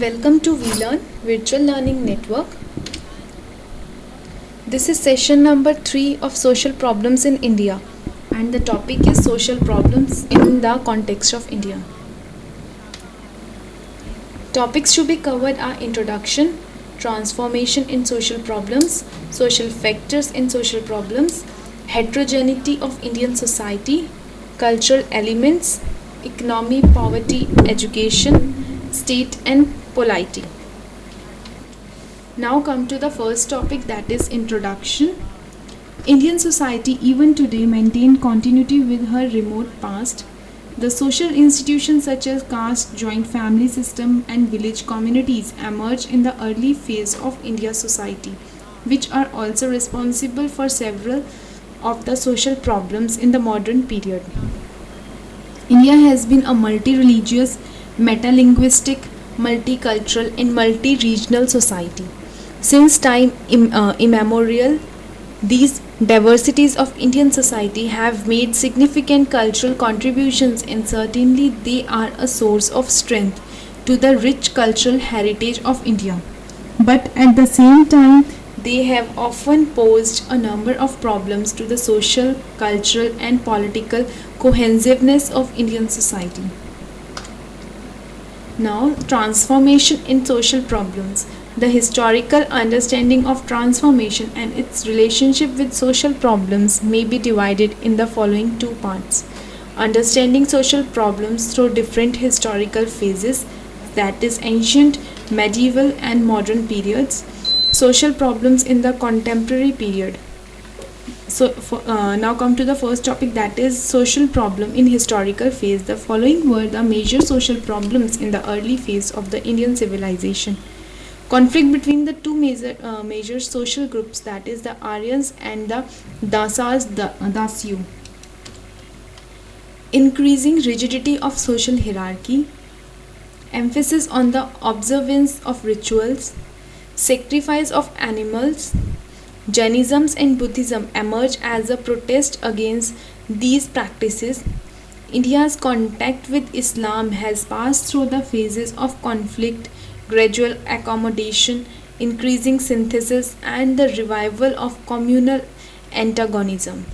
Welcome to VLearn Virtual Learning Network. This is session number 3 of Social Problems in India, and the topic is social problems in the context of India. Topics to be covered are introduction, transformation in social problems, social factors in social problems, heterogeneity of Indian society, cultural elements, economy, poverty, education, state and polity. Now come to the first topic, that is introduction. Indian society even today maintain continuity with her remote past. The social institutions such as caste, joint family system and village communities emerged in the early phase of India's society, which are also responsible for several of the social problems in the modern period. India has been a multi-religious, meta-linguistic, multicultural and multi-regional society. Since time immemorial, these diversities of Indian society have made significant cultural contributions, and certainly they are a source of strength to the rich cultural heritage of India. But at the same time, they have often posed a number of problems to the social, cultural and political cohesiveness of Indian society. Now, transformation in social problems. The historical understanding of transformation and its relationship with social problems may be divided in the following two parts. Understanding social problems through different historical phases, that is ancient, medieval and modern periods. Social problems in the contemporary period. Now come to the first topic, that is social problem in historical phase. The following were the major social problems in the early phase of the Indian civilization. Conflict between the two major social groups, that is the Aryans and the Dasyu. Increasing rigidity of social hierarchy. Emphasis on the observance of rituals. Sacrifice of animals. Jainism and Buddhism emerged as a protest against these practices. India's contact with Islam has passed through the phases of conflict, gradual accommodation, increasing synthesis, and the revival of communal antagonism.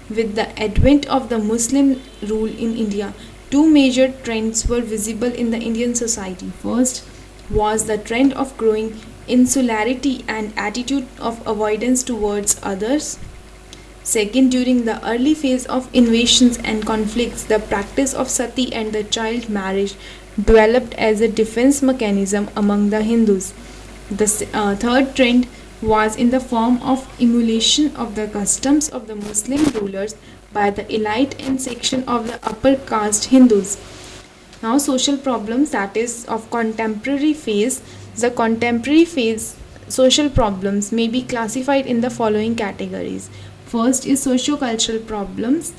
With the advent of the Muslim rule in India, two major trends were visible in the Indian society. First was the trend of growing insularity and attitude of avoidance towards others. Second, during the early phase of invasions and conflicts, the practice of sati and the child marriage developed as a defense mechanism among the Hindus. The third trend was in the form of emulation of the customs of the Muslim rulers by the elite and section of the upper caste Hindus. Now, social problems, that is of contemporary phase. The contemporary phase social problems may be classified in the following categories. First is socio-cultural problems,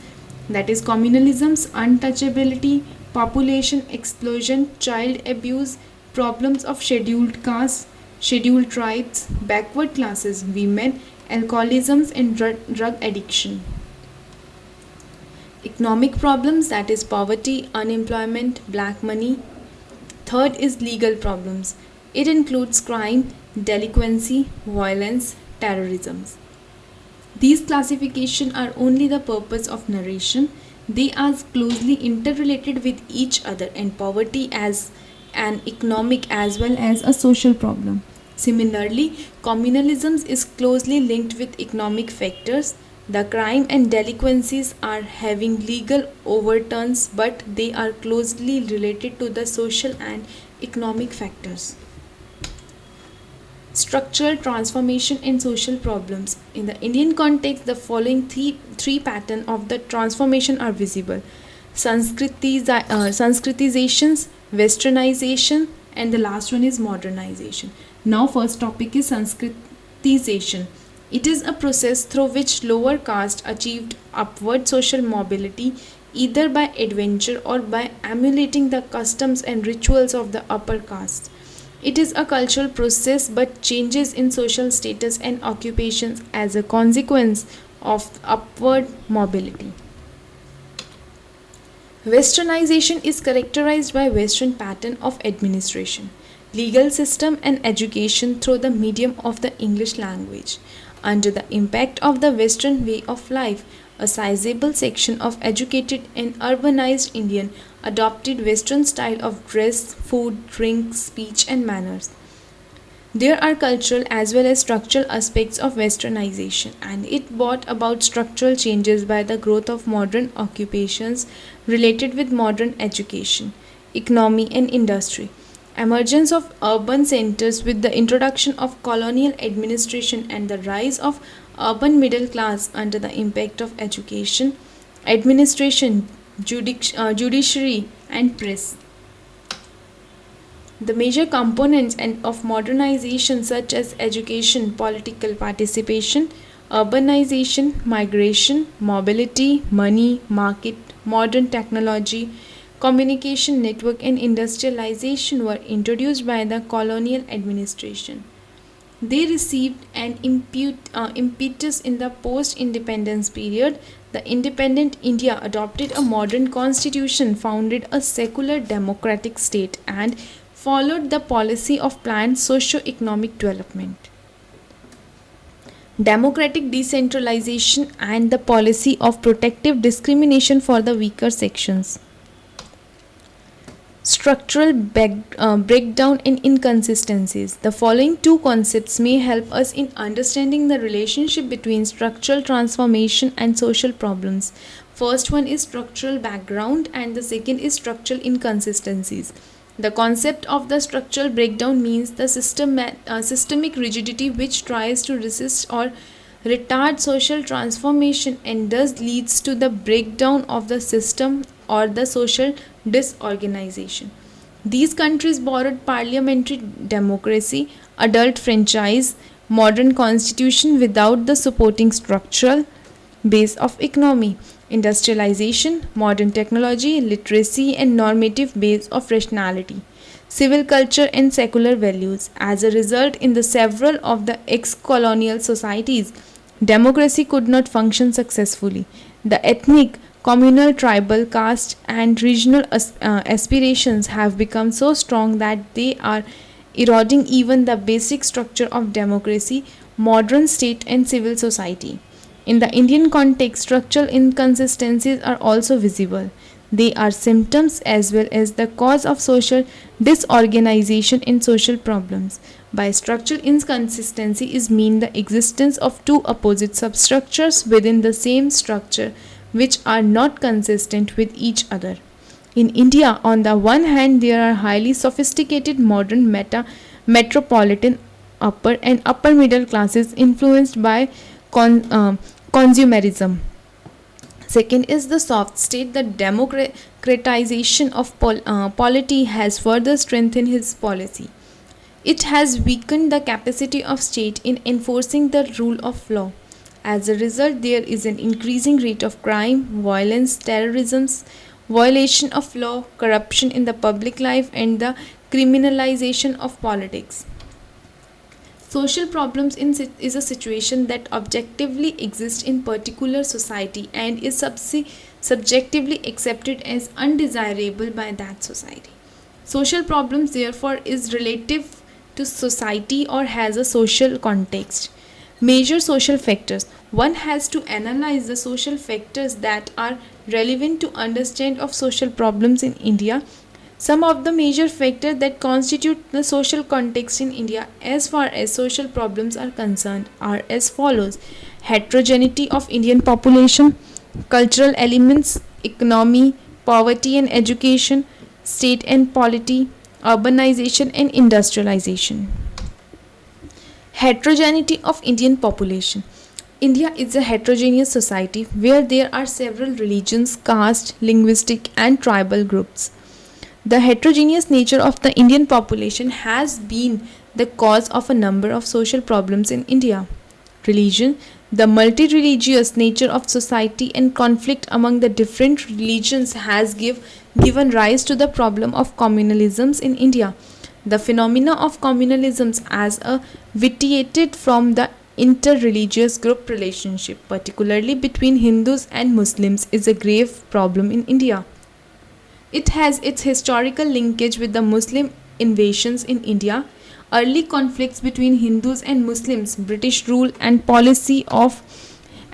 that is communalisms, untouchability, population explosion, child abuse, problems of scheduled castes, scheduled tribes, backward classes, women, alcoholism and drug addiction. Economic problems, that is poverty, unemployment, black money. Third is legal problems. It includes crime, delinquency, violence, terrorism. These classifications are only the purpose of narration. They are closely interrelated with each other, and poverty as an economic as well as a social problem. Similarly, communalism is closely linked with economic factors. The crime and delinquencies are having legal overtones, but they are closely related to the social and economic factors. Structural transformation in social problems. In the Indian context, the following three patterns of the transformation are visible. Sanskritization, westernization, and the last one is modernization. Now, first topic is Sanskritization. It is a process through which lower caste achieved upward social mobility either by adventure or by emulating the customs and rituals of the upper caste. It is a cultural process, but changes in social status and occupations as a consequence of upward mobility. Westernization is characterized by Western pattern of administration. legal system, and education through the medium of the English language. Under the impact of the Western way of life, a sizable section of educated and urbanized Indian adopted Western style of dress, food, drink, speech, and manners. There are cultural as well as structural aspects of westernization, and it brought about structural changes by the growth of modern occupations related with modern education, economy, and industry. Emergence of urban centers with the introduction of colonial administration and the rise of urban middle class under the impact of education, administration, judiciary, and press. The major components of modernization, such as education, political participation, urbanization, migration, mobility, money, market, modern technology, communication network, and industrialization, were introduced by the colonial administration. They received an impetus in the post independence period. The independent India adopted a modern constitution, founded a secular democratic state, and followed the policy of planned socio-economic development, democratic decentralization, and the policy of protective discrimination for the weaker sections. Structural breakdown and inconsistencies. The following two concepts may help us in understanding the relationship between structural transformation and social problems. First one is structural background, and the second is structural inconsistencies. The concept of the structural breakdown means the systemic rigidity which tries to resist or retard social transformation and thus leads to the breakdown of the system or the social disorganization. These countries borrowed parliamentary democracy, adult franchise, modern constitution without the supporting structural base of economy, industrialization, modern technology, literacy, and normative base of rationality, civil culture, and secular values. As a result, in the several of the ex-colonial societies, democracy could not function successfully. The ethnic, communal, tribal, caste, and regional aspirations have become so strong that they are eroding even the basic structure of democracy, modern state, and civil society. In the Indian context, structural inconsistencies are also visible. They are symptoms as well as the cause of social disorganization and social problems. By structural inconsistency is mean the existence of two opposite substructures within the same structure which are not consistent with each other. In India, on the one hand, there are highly sophisticated modern metropolitan upper and upper middle classes influenced by consumerism. Second is the soft state. The democratization of polity has further strengthened his policy. It has weakened the capacity of state in enforcing the rule of law. As a result, there is an increasing rate of crime, violence, terrorism, violation of law, corruption in the public life, and the criminalization of politics. Social problems is a situation that objectively exists in particular society and is subjectively accepted as undesirable by that society. Social problems therefore is relative to society or has a social context. Major social factors. One has to analyze the social factors that are relevant to understand of social problems in India. Some of the major factors that constitute the social context in India as far as social problems are concerned are as follows: heterogeneity of Indian population, cultural elements, economy, poverty and education, state and polity, urbanization and industrialization. Heterogeneity of Indian population. India is a heterogeneous society where there are several religions, caste, linguistic and tribal groups. The heterogeneous nature of the Indian population has been the cause of a number of social problems in India. Religion. The multi-religious nature of society and conflict among the different religions has given rise to the problem of communalisms in India. The phenomena of communalisms as a vitiated from the inter-religious group relationship, particularly between Hindus and Muslims, is a grave problem in India. It has its historical linkage with the Muslim invasions in India, early conflicts between Hindus and Muslims, British rule and policy of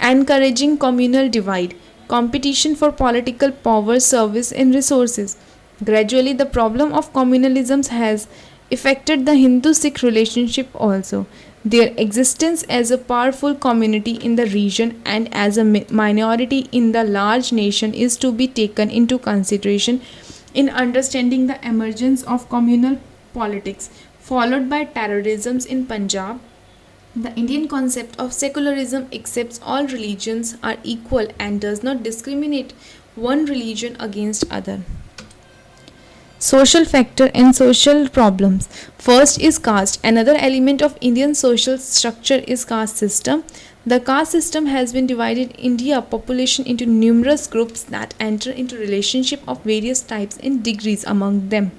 encouraging communal divide, competition for political power, service, and resources. Gradually, the problem of communalism has affected the Hindu Sikh relationship also. Their existence as a powerful community in the region and as a minority in the large nation is to be taken into consideration in understanding the emergence of communal politics, followed by terrorism in Punjab. The Indian concept of secularism accepts all religions are equal and does not discriminate one religion against other. Social factor and social problems. First is caste. Another element of Indian social structure is caste system. The caste system has been divided India population into numerous groups that enter into relationship of various types and degrees among them.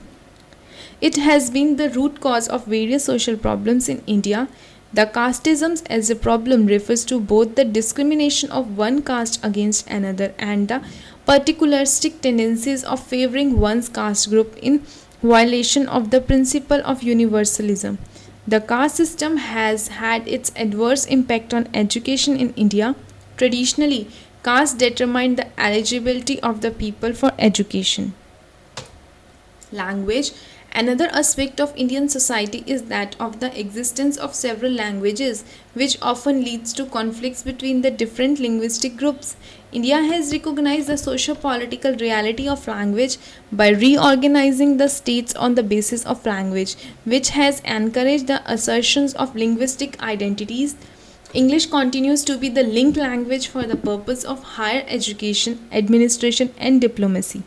It has been the root cause of various social problems in India. The casteism as a problem refers to both the discrimination of one caste against another and the particularistic tendencies of favoring one's caste group in violation of the principle of universalism. The caste system has had its adverse impact on education in India. Traditionally, caste determined the eligibility of the people for education. Language. Another aspect of Indian society is that of the existence of several languages, which often leads to conflicts between the different linguistic groups. India has recognized the socio-political reality of language by reorganizing the states on the basis of language, which has encouraged the assertions of linguistic identities. English continues to be the link language for the purpose of higher education, administration, and diplomacy.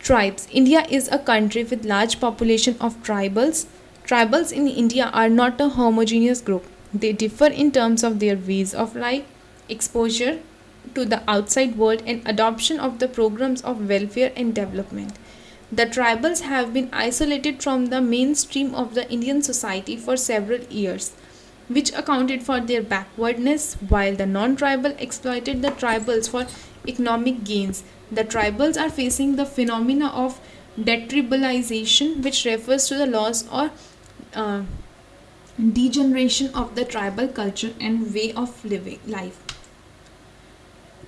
Tribes. India is a country with large population of tribals. Tribals in India are not a homogeneous group. They differ in terms of their ways of life, exposure to the outside world, and adoption of the programs of welfare and development. The tribals have been isolated from the mainstream of the Indian society for several years, which accounted for their backwardness, while the non-tribal exploited the tribals for economic gains. The tribals are facing the phenomena of detribalization, which refers to the loss or degeneration of the tribal culture and way of living life.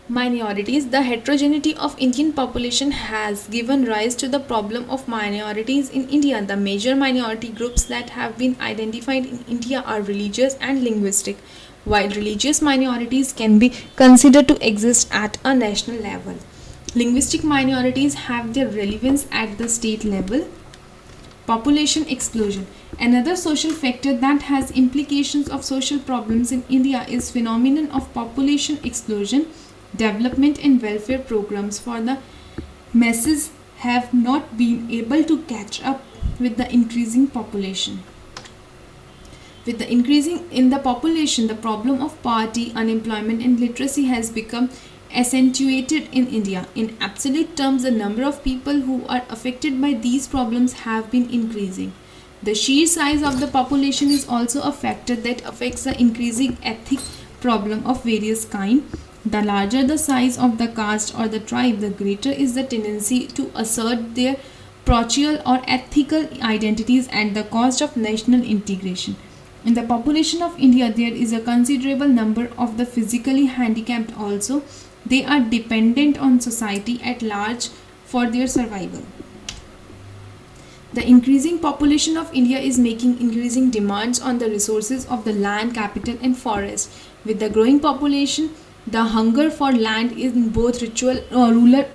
Minorities. The heterogeneity of Indian population has given rise to the problem of minorities in India. The major minority groups that have been identified in India are religious and linguistic. While religious minorities can be considered to exist at a national level, linguistic minorities have their relevance at the state level. Population explosion. Another social factor that has implications of social problems in India is phenomenon of population explosion. Development and welfare programs for the masses have not been able to catch up with the increasing population. With the increasing in the population, the problem of poverty, unemployment, and literacy has become accentuated in India. In absolute terms, the number of people who are affected by these problems have been increasing. The sheer size of the population is also a factor that affects the increasing ethnic problem of various kind. The larger the size of the caste or the tribe, the greater is the tendency to assert their parochial or ethical identities at the cost of national integration. In the population of India, there is a considerable number of the physically handicapped also. They are dependent on society at large for their survival. The increasing population of India is making increasing demands on the resources of the land, capital, and forest. With the growing population, the hunger for land in both rural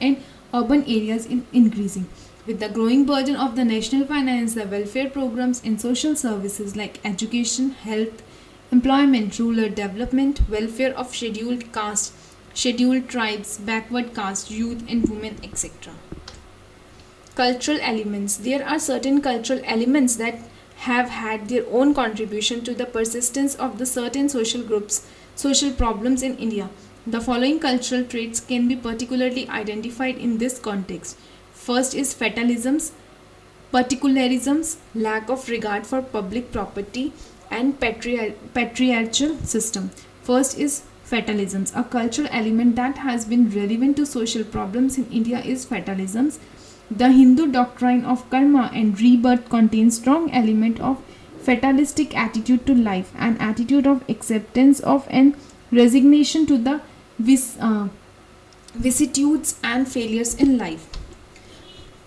and urban areas is increasing. With the growing burden of the national finance, the welfare programs and social services like education, health, employment, rural development, welfare of scheduled caste, scheduled tribes, backward caste, youth and women, etc. Cultural elements. There are certain cultural elements that have had their own contribution to the persistence of the certain social groups, social problems in India. The following cultural traits can be particularly identified in this context. First is fatalisms, particularisms, lack of regard for public property, and patriarchal system. First is fatalisms. A cultural element that has been relevant to social problems in India is fatalisms. The Hindu doctrine of karma and rebirth contains strong element of fatalistic attitude to life, an attitude of acceptance of and resignation to the vicissitudes and failures in life.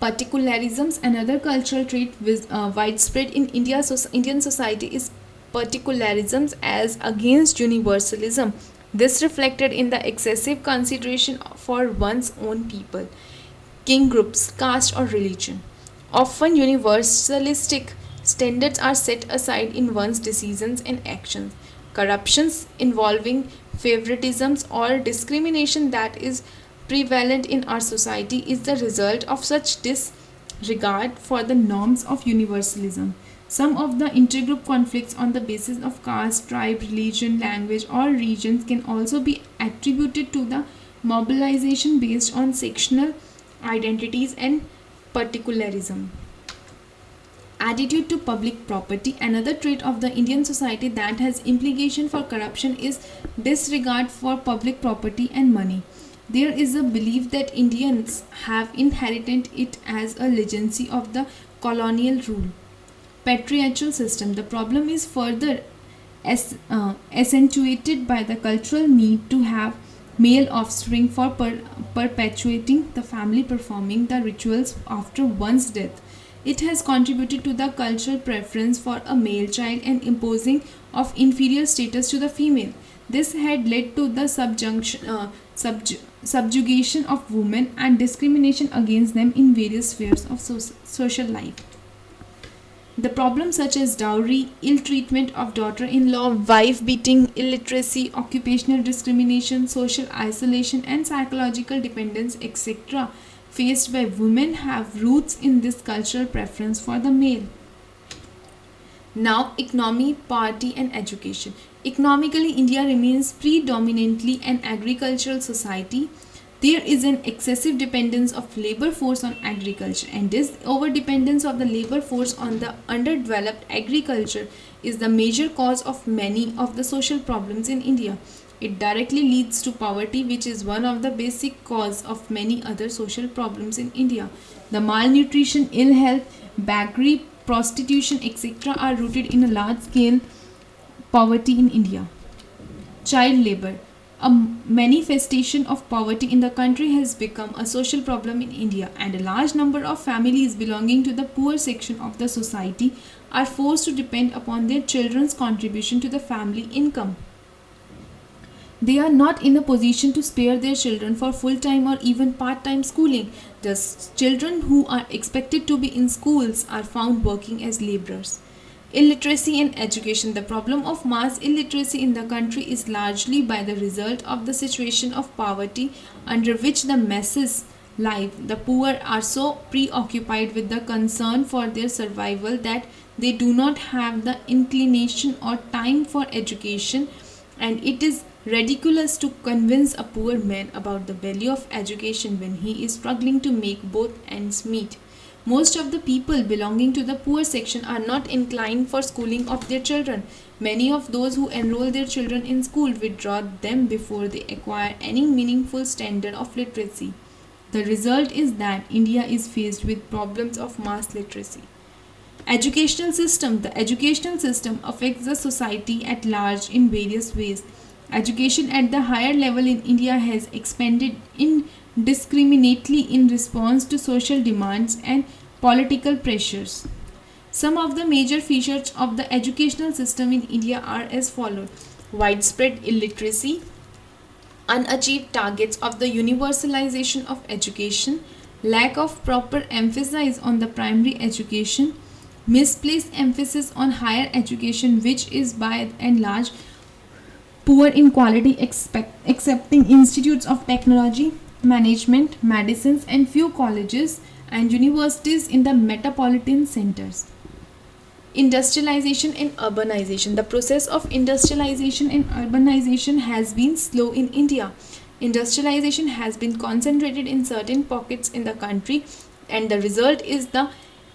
Particularisms, another cultural trait widespread in Indian society, is particularisms as against universalism. This reflected in the excessive consideration for one's own people, king groups, caste, or religion. Often, universalistic standards are set aside in one's decisions and actions. Corruptions involving favoritisms or discrimination that is prevalent in our society is the result of such disregard for the norms of universalism. Some of the intergroup conflicts on the basis of caste, tribe, religion, language, or regions can also be attributed to the mobilization based on sectional identities and particularism. Attitude to public property, another trait of the Indian society that has implication for corruption, is disregard for public property and money. There is a belief that Indians have inherited it as a legacy of the colonial rule. Patriarchal system. The problem is further accentuated by the cultural need to have male offspring for perpetuating the family, performing the rituals after one's death. It has contributed to the cultural preference for a male child and imposing of inferior status to the female. This had led to the subjugation of women and discrimination against them in various spheres of social life. The problems such as dowry, ill treatment of daughter-in-law, wife beating, illiteracy, occupational discrimination, social isolation, and psychological dependence, etc., faced by women have roots in this cultural preference for the male. Now, economy, poverty, and education. Economically, India remains predominantly an agricultural society. There is an excessive dependence of labor force on agriculture, and this overdependence of the labor force on the underdeveloped agriculture is the major cause of many of the social problems in India. It directly leads to poverty, which is one of the basic cause of many other social problems in India. The malnutrition, ill health, beggary, prostitution, etc. are rooted in a large-scale poverty in India. Child labor. A manifestation of poverty in the country has become a social problem in India, and a large number of families belonging to the poor section of the society are forced to depend upon their children's contribution to the family income. They are not in a position to spare their children for full-time or even part-time schooling. The children who are expected to be in schools are found working as laborers. Illiteracy and education. The problem of mass illiteracy in the country is largely by the result of the situation of poverty under which the masses live. The poor are so preoccupied with the concern for their survival that they do not have the inclination or time for education, and it is ridiculous to convince a poor man about the value of education when he is struggling to make both ends meet. Most of the people belonging to the poor section are not inclined for schooling of their children. Many of those who enroll their children in school withdraw them before they acquire any meaningful standard of literacy. The result is that India is faced with problems of mass literacy. Educational system. The educational system affects the society at large in various ways. Education at the higher level in India has expanded indiscriminately in response to social demands and political pressures. Some of the major features of the educational system in India are as follows: widespread illiteracy, unachieved targets of the universalization of education, lack of proper emphasis on the primary education, misplaced emphasis on higher education, which is by and large poor in quality, accepting institutes of technology, management, medicines, and few colleges and universities in the metropolitan centers. Industrialization and urbanization. The process of industrialization and urbanization has been slow in India. Industrialization has been concentrated in certain pockets in the country, and the result is the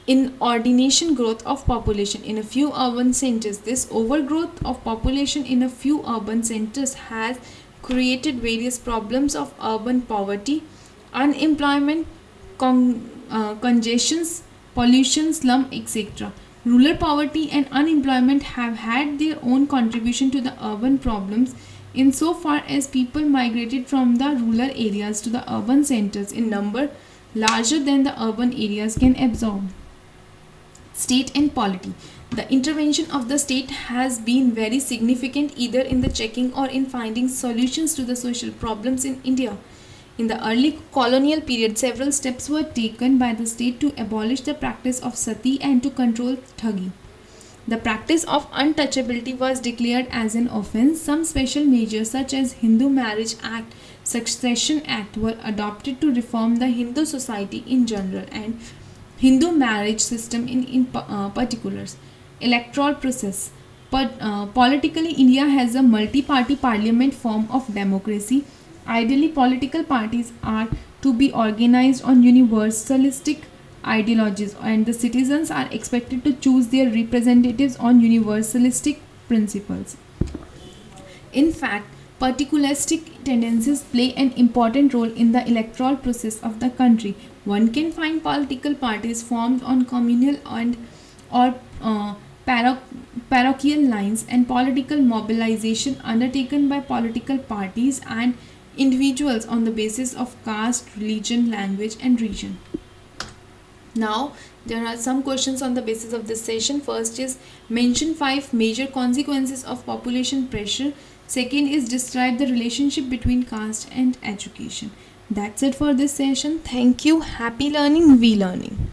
inordinate growth of population in a few urban centers. This overgrowth of population in a few urban centers has created various problems of urban poverty, unemployment, congestions, pollution, slum, etc. Rural poverty and unemployment have had their own contribution to the urban problems insofar as people migrated from the rural areas to the urban centers in number larger than the urban areas can absorb. State and polity. The intervention of the state has been very significant either in the checking or in finding solutions to the social problems in India. In the early colonial period, several steps were taken by the state to abolish the practice of sati and to control thuggy. The practice of untouchability was declared as an offence. Some special measures such as Hindu Marriage Act, Succession Act were adopted to reform the Hindu society in general and Hindu marriage system in particulars. Electoral process. Politically, India has a multi-party parliament form of democracy. Ideally, political parties are to be organized on universalistic ideologies and the citizens are expected to choose their representatives on universalistic principles. In fact, particularistic tendencies play an important role in the electoral process of the country. One can find political parties formed on communal and or parochial lines and political mobilization undertaken by political parties and individuals on the basis of caste, religion, language and region. Now, there are some questions on the basis of this session. First is mention 5 major consequences of population pressure. Second is describe the relationship between caste and education. That's it for this session. Thank you. Happy learning, we learning.